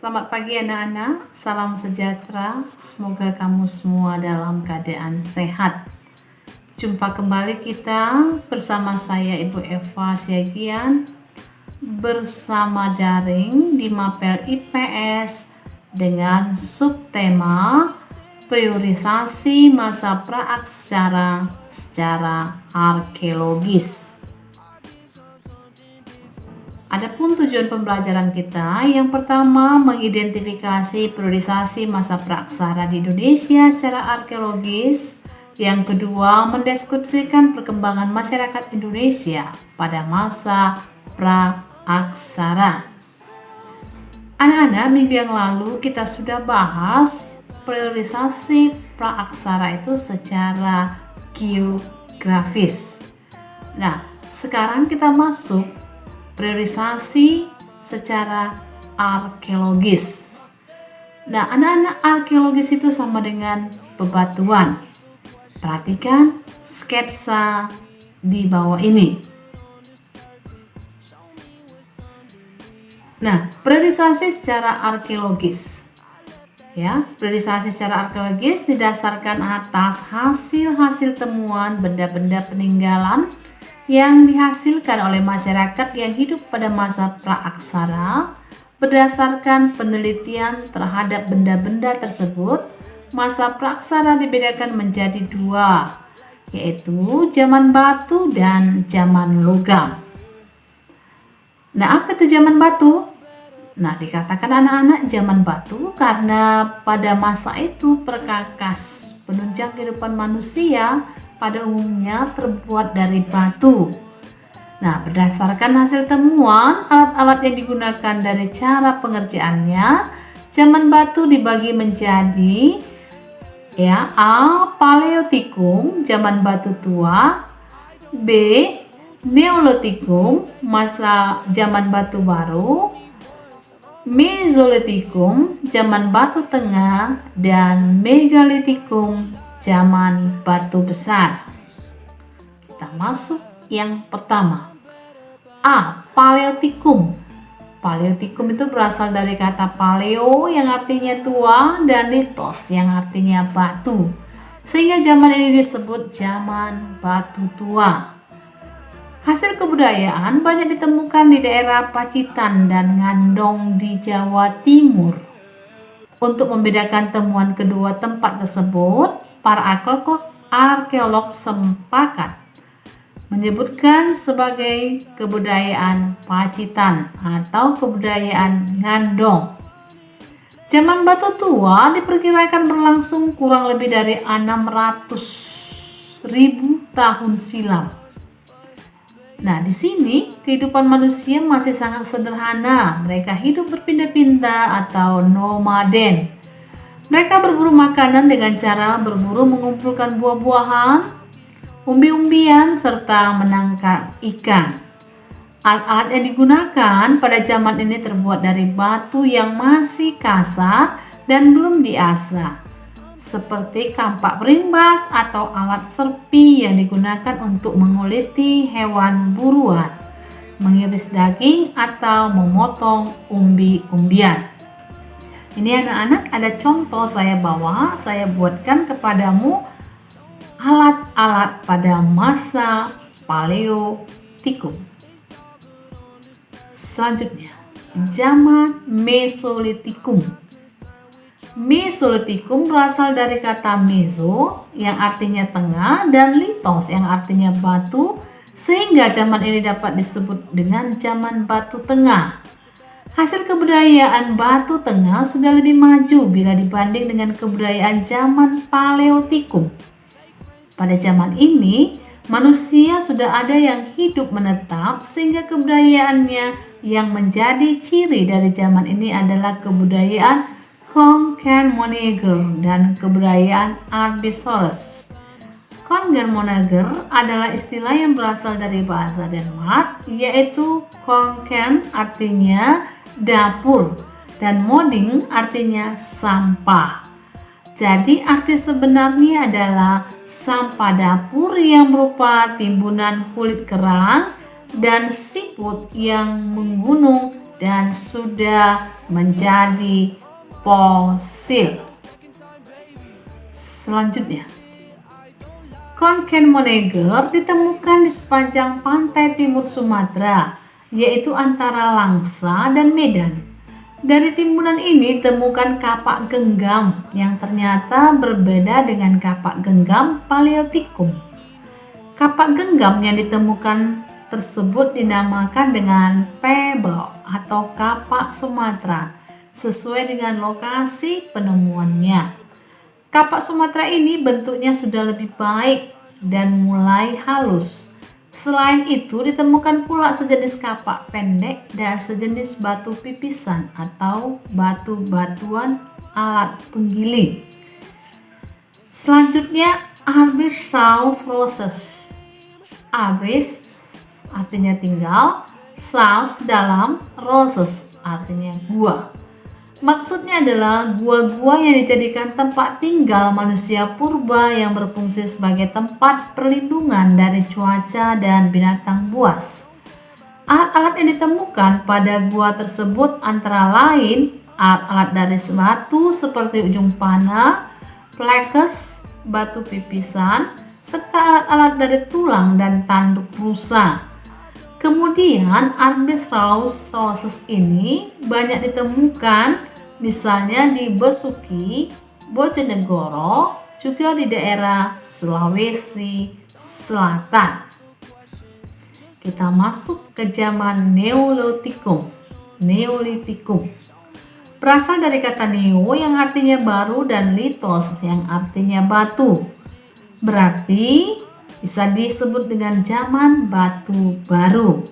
Selamat pagi anak-anak, salam sejahtera, semoga kamu semua dalam keadaan sehat. Jumpa kembali kita bersama saya Ibu Eva Siagian bersama daring di Mapel IPS dengan subtema priorisasi masa praaksara secara arkeologis. Adapun tujuan pembelajaran kita, yang pertama mengidentifikasi priorisasi masa praaksara di Indonesia secara arkeologis. Yang kedua, mendeskripsikan perkembangan masyarakat Indonesia pada masa praaksara. Anak-anak, minggu yang lalu kita sudah bahas priorisasi praaksara itu secara geografis. Nah, sekarang kita masuk priorisasi secara arkeologis. Nah, anak-anak, arkeologis itu sama dengan bebatuan. Perhatikan sketsa di bawah ini. Nah, priorisasi secara arkeologis. Ya, priorisasi secara arkeologis didasarkan atas hasil-hasil temuan benda-benda peninggalan yang dihasilkan oleh masyarakat yang hidup pada masa praaksara. Berdasarkan penelitian terhadap benda-benda tersebut, masa praaksara dibedakan menjadi dua, yaitu zaman batu dan zaman logam. Nah, apa itu zaman batu? Nah, dikatakan anak-anak zaman batu karena pada masa itu perkakas penunjang kehidupan manusia pada umumnya terbuat dari batu. Nah, berdasarkan hasil temuan alat-alat yang digunakan dari cara pengerjaannya, zaman batu dibagi menjadi A. Paleotikum, zaman batu tua. B. Neolitikum, masa zaman batu baru. Mesolitikum, zaman batu tengah. Dan Megalitikum, zaman batu besar. Kita masuk yang pertama. A. Paleotikum. Paleotikum itu berasal dari kata paleo yang artinya tua dan litos yang artinya batu. Sehingga zaman ini disebut zaman batu tua. Hasil kebudayaan banyak ditemukan di daerah Pacitan dan Ngandong di Jawa Timur. Untuk membedakan temuan kedua tempat tersebut, para arkeolog sepakat menyebutkan sebagai kebudayaan Pacitan atau kebudayaan Ngandong. Zaman batu tua diperkirakan berlangsung kurang lebih dari 600.000 tahun silam. Nah, di sini kehidupan manusia masih sangat sederhana. Mereka hidup berpindah-pindah atau nomaden. Mereka berburu makanan dengan cara berburu mengumpulkan buah-buahan, umbi-umbian, serta menangkap ikan. Alat-alat yang digunakan pada zaman ini terbuat dari batu yang masih kasar dan belum diasah, seperti kampak berimbas atau alat serpi yang digunakan untuk menguliti hewan buruan, mengiris daging, atau memotong umbi-umbian. Ini anak-anak, ada contoh saya buatkan kepadamu alat-alat pada masa Paleotikum. Selanjutnya, zaman Mesolitikum. Mesolitikum berasal dari kata meso yang artinya tengah dan litos yang artinya batu, sehingga zaman ini dapat disebut dengan zaman batu tengah. Hasil kebudayaan batu tengah sudah lebih maju bila dibanding dengan kebudayaan zaman Paleotikum. Pada zaman ini, manusia sudah ada yang hidup menetap, sehingga kebudayaannya yang menjadi ciri dari zaman ini adalah kebudayaan Kongenmoneger dan kebudayaan Arbisaurus. Kongenmoneger adalah istilah yang berasal dari bahasa Denmark, yaitu kongen artinya dapur dan moding artinya sampah. Jadi arti sebenarnya adalah sampah dapur yang berupa timbunan kulit kerang dan siput yang menggunung dan sudah menjadi fosil. Selanjutnya, Konkenmoneger ditemukan di sepanjang pantai timur Sumatera, yaitu antara Langsa dan Medan. Dari timbunan ini ditemukan kapak genggam yang ternyata berbeda dengan kapak genggam Paleotikum. Kapak genggam yang ditemukan tersebut dinamakan dengan pebble atau kapak Sumatera sesuai dengan lokasi penemuannya. Kapak Sumatera ini bentuknya sudah lebih baik dan mulai halus. Selain itu ditemukan pula sejenis kapak pendek dan sejenis batu pipisan atau batu-batuan alat penggiling. Selanjutnya, Arbisaurus roses. Arbis artinya tinggal, saus dalam, roses artinya gua. Maksudnya adalah gua-gua yang dijadikan tempat tinggal manusia purba yang berfungsi sebagai tempat perlindungan dari cuaca dan binatang buas. Alat-alat yang ditemukan pada gua tersebut antara lain alat-alat dari batu seperti ujung panah, plekes, batu pipisan, serta alat-alat dari tulang dan tanduk rusa. Kemudian Arbisaurus roses ini banyak ditemukan misalnya di Besuki, Bojonegoro, juga di daerah Sulawesi Selatan. Kita masuk ke zaman Neolitikum. Neolitikum berasal dari kata neo yang artinya baru dan litos yang artinya batu. Berarti bisa disebut dengan zaman batu baru.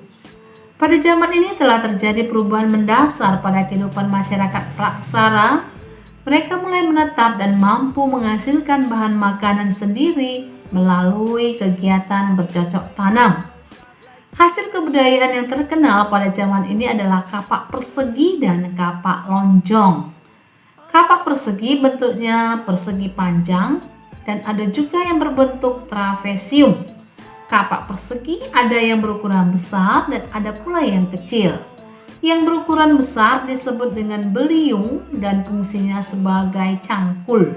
Pada zaman ini telah terjadi perubahan mendasar pada kehidupan masyarakat praksara. Mereka mulai menetap dan mampu menghasilkan bahan makanan sendiri melalui kegiatan bercocok tanam. Hasil kebudayaan yang terkenal pada zaman ini adalah kapak persegi dan kapak lonjong. Kapak persegi bentuknya persegi panjang dan ada juga yang berbentuk trapesium. Kapak persegi ada yang berukuran besar dan ada pula yang kecil. Yang berukuran besar disebut dengan beliung dan fungsinya sebagai cangkul.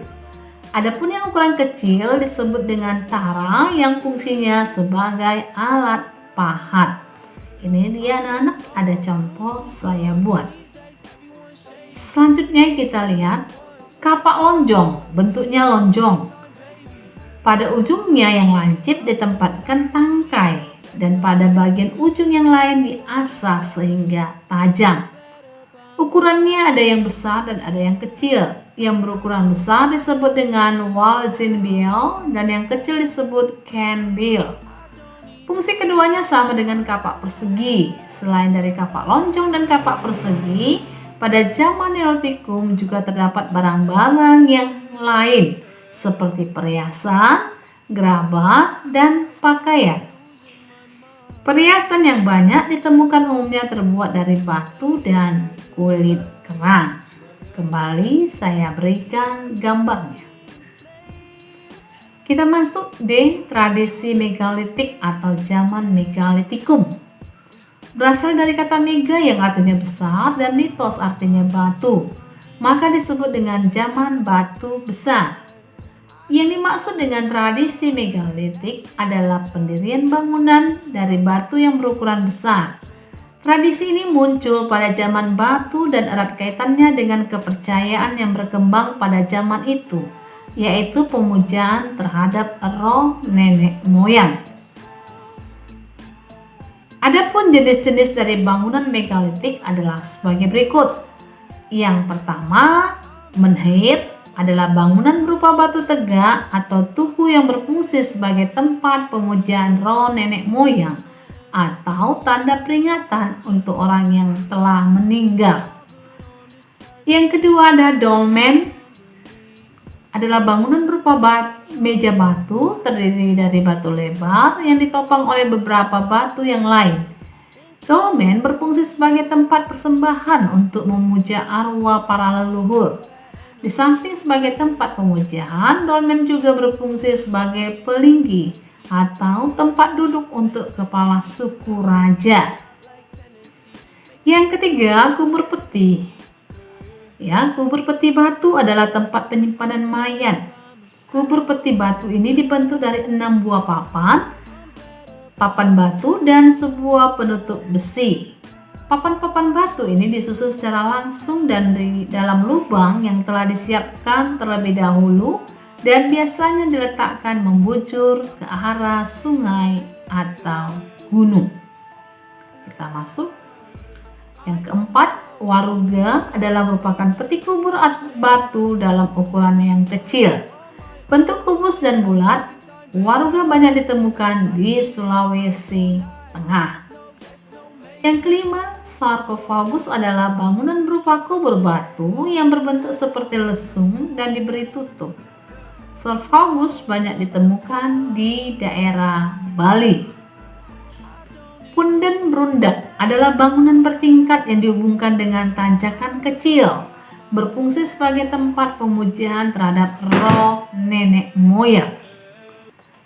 Adapun yang ukuran kecil disebut dengan tara yang fungsinya sebagai alat pahat. Ini dia anak-anak, ada contoh saya buat. Selanjutnya kita lihat kapak lonjong, bentuknya lonjong. Pada ujungnya yang lancip ditempatkan tangkai dan pada bagian ujung yang lain diasah sehingga tajam. Ukurannya ada yang besar dan ada yang kecil. Yang berukuran besar disebut dengan Walzenbill dan yang kecil disebut Canbill. Fungsi keduanya sama dengan kapak persegi. Selain dari kapak lonjong dan kapak persegi, pada zaman Neolitikum juga terdapat barang-barang yang lain seperti perhiasan, gerabah, dan pakaian. Perhiasan yang banyak ditemukan umumnya terbuat dari batu dan kulit kerang. Kembali saya berikan gambarnya. Kita masuk di tradisi megalitik atau zaman megalitikum. Berasal dari kata mega yang artinya besar dan litos artinya batu. Maka disebut dengan zaman batu besar. Yang dimaksud dengan tradisi megalitik adalah pendirian bangunan dari batu yang berukuran besar. Tradisi ini muncul pada zaman batu dan erat kaitannya dengan kepercayaan yang berkembang pada zaman itu, yaitu pemujaan terhadap roh nenek moyang. Adapun jenis-jenis dari bangunan megalitik adalah sebagai berikut. Yang pertama, menhir adalah bangunan berupa batu tegak atau tugu yang berfungsi sebagai tempat pemujaan roh nenek moyang atau tanda peringatan untuk orang yang telah meninggal. Yang kedua ada dolmen, adalah bangunan berupa meja batu terdiri dari batu lebar yang ditopang oleh beberapa batu yang lain. Dolmen berfungsi sebagai tempat persembahan untuk memuja arwah para leluhur. Di samping sebagai tempat pemujaan, dolmen juga berfungsi sebagai pelinggi atau tempat duduk untuk kepala suku raja. Yang ketiga, kubur peti. Ya, kubur peti batu adalah tempat penyimpanan mayat. Kubur peti batu ini dibentuk dari 6 buah papan batu dan sebuah penutup besi. Papan-papan batu ini disusun secara langsung dan di dalam lubang yang telah disiapkan terlebih dahulu dan biasanya diletakkan membujur ke arah sungai atau gunung. Kita masuk. Yang keempat, waruga adalah merupakan peti kubur batu dalam ukuran yang kecil. Bentuk kubus dan bulat, waruga banyak ditemukan di Sulawesi Tengah. Yang kelima, sarkofagus adalah bangunan berupa kubur batu yang berbentuk seperti lesung dan diberi tutup. Sarkofagus banyak ditemukan di daerah Bali. Punden berundak adalah bangunan bertingkat yang dihubungkan dengan tanjakan kecil, berfungsi sebagai tempat pemujaan terhadap roh nenek moyang.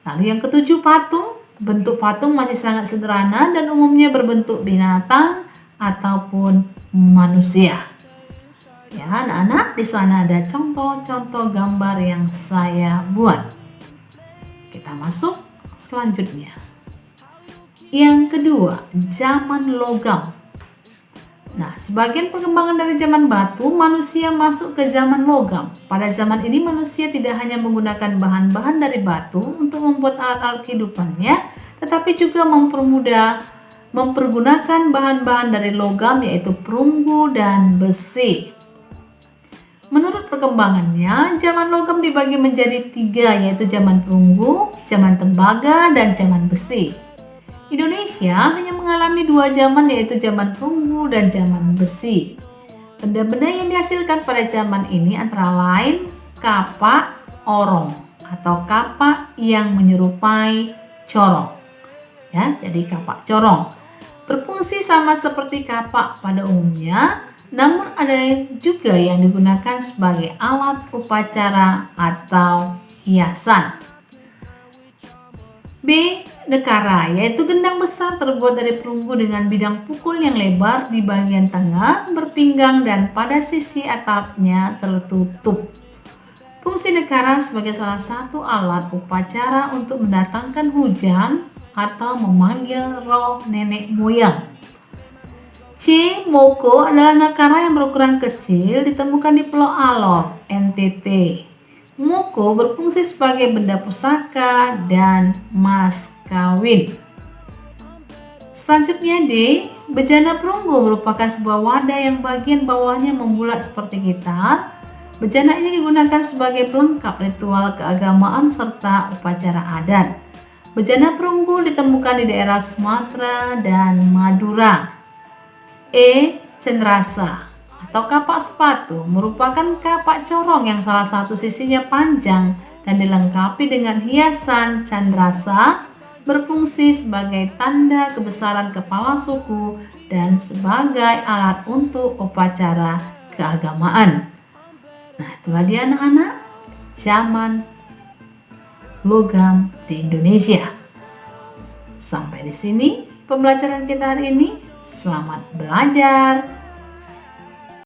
Lalu yang ketujuh, patung. Bentuk patung masih sangat sederhana dan umumnya berbentuk binatang ataupun manusia. Ya, anak-anak, di sana ada contoh-contoh gambar yang saya buat. Kita masuk selanjutnya. Yang kedua, zaman logam. Nah, sebagian perkembangan dari zaman batu, manusia masuk ke zaman logam. Pada zaman ini manusia tidak hanya menggunakan bahan-bahan dari batu untuk membuat alat-alat kehidupannya, tetapi juga mempergunakan bahan-bahan dari logam yaitu perunggu dan besi. Menurut perkembangannya, zaman logam dibagi menjadi 3, yaitu zaman perunggu, zaman tembaga, dan zaman besi. Indonesia hanya mengalami 2 zaman, yaitu zaman perunggu dan zaman besi. Benda-benda yang dihasilkan pada zaman ini antara lain kapak orong atau kapak yang menyerupai corong. Ya, jadi kapak corong berfungsi sama seperti kapak pada umumnya, namun ada juga yang digunakan sebagai alat upacara atau hiasan. B. Nekara, yaitu gendang besar terbuat dari perunggu dengan bidang pukul yang lebar di bagian tengah, berpinggang dan pada sisi atapnya tertutup. Fungsi nekara sebagai salah satu alat upacara untuk mendatangkan hujan atau memanggil roh nenek moyang. C. Moko adalah nekara yang berukuran kecil, ditemukan di Pulau Alor, NTT. Moko berfungsi sebagai benda pusaka dan mas kawin. Selanjutnya D. Bejana perunggu merupakan sebuah wadah yang bagian bawahnya membulat seperti gitar. Bejana ini digunakan sebagai pelengkap ritual keagamaan serta upacara adat. Bejana perunggu ditemukan di daerah Sumatera dan Madura. E. Cendrasa atau kapak sepatu merupakan kapak corong yang salah satu sisinya panjang dan dilengkapi dengan hiasan candrasa, berfungsi sebagai tanda kebesaran kepala suku dan sebagai alat untuk upacara keagamaan. Nah, itulah dia anak-anak, zaman logam di Indonesia. Sampai di sini pembelajaran kita hari ini. Selamat belajar.